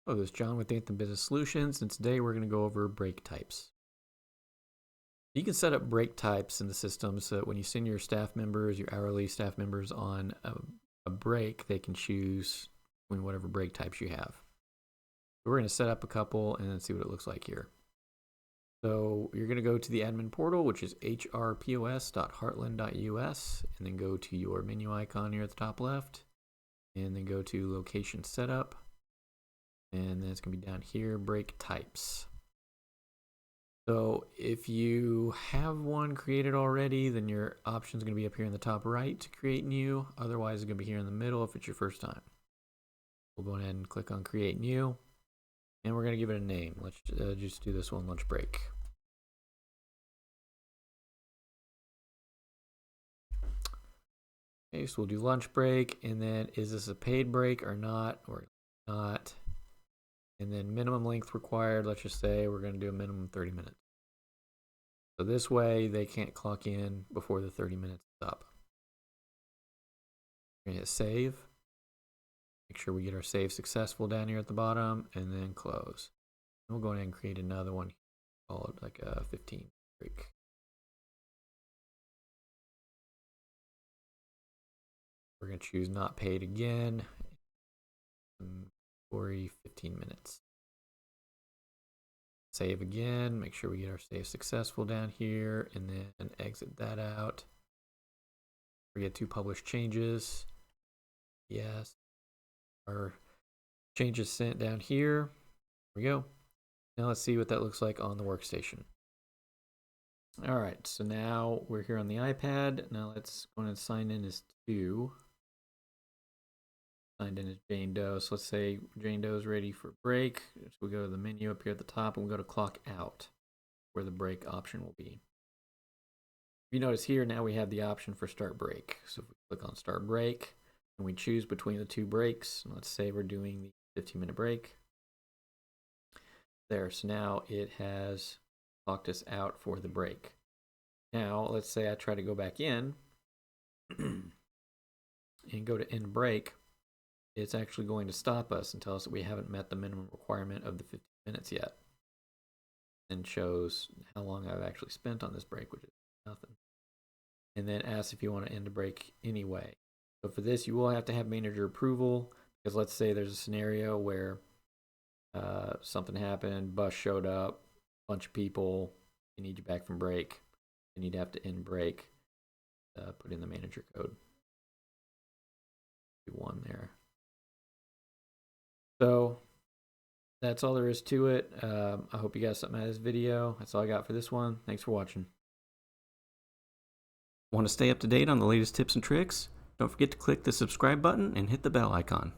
Oh, this is John with Anthem Business Solutions, and today we're going to go over break types. You can set up break types in the system so that when you send your staff members, your hourly staff members on a break, they can choose between whatever break types you have. So we're going to set up a couple and then see what it looks like here. So you're going to go to the admin portal, which is hrpos.heartland.us, and then go to your menu icon here at the top left, and then go to location setup. And then it's going to be down here, break types. So if you have one created already, then your option is going to be up here in the top right to create new. Otherwise, it's going to be here in the middle if it's your first time. We'll go ahead and click on create new. And we're going to give it a name. Let's just do this one, lunch break. Okay, so we'll do lunch break. And then is this a paid break or not? Or not? And then minimum length required, let's just say we're going to do a minimum 30 minutes. So this way they can't clock in before the 30 minutes is up. We're going to hit save. Make sure we get our save successful down here at the bottom, and then close. And we'll go ahead and create another one. Call it like a 15 break. We're going to choose not paid again. 15 minutes. Save again, make sure we get our save successful down here, and then exit that out. We get 2 published changes. Yes. Our changes sent down here. There we go. Now let's see what that looks like on the workstation. All right, so now we're here on the iPad. Now let's go and sign in as 2. Signed in as Jane Doe. So let's say Jane Doe is ready for break. So we go to the menu up here at the top and we go to clock out, where the break option will be. If you notice here, now we have the option for start break. So if we click on start break and we choose between the 2 breaks, and let's say we're doing the 15-minute break. There, so now it has clocked us out for the break. Now let's say I try to go back in and go to end break. It's actually going to stop us and tell us that we haven't met the minimum requirement of the 15 minutes yet. And shows how long I've actually spent on this break, which is nothing. And then asks if you want to end the break anyway. So for this, you will have to have manager approval, because let's say there's a scenario where something happened, bus showed up, bunch of people, they need you back from break, and you'd have to end break, put in the manager code. Do 1 there. So that's all there is to it. I hope you got something out of this video. That's all I got for this one. Thanks for watching. Want to stay up to date on the latest tips and tricks? Don't forget to click the subscribe button and hit the bell icon.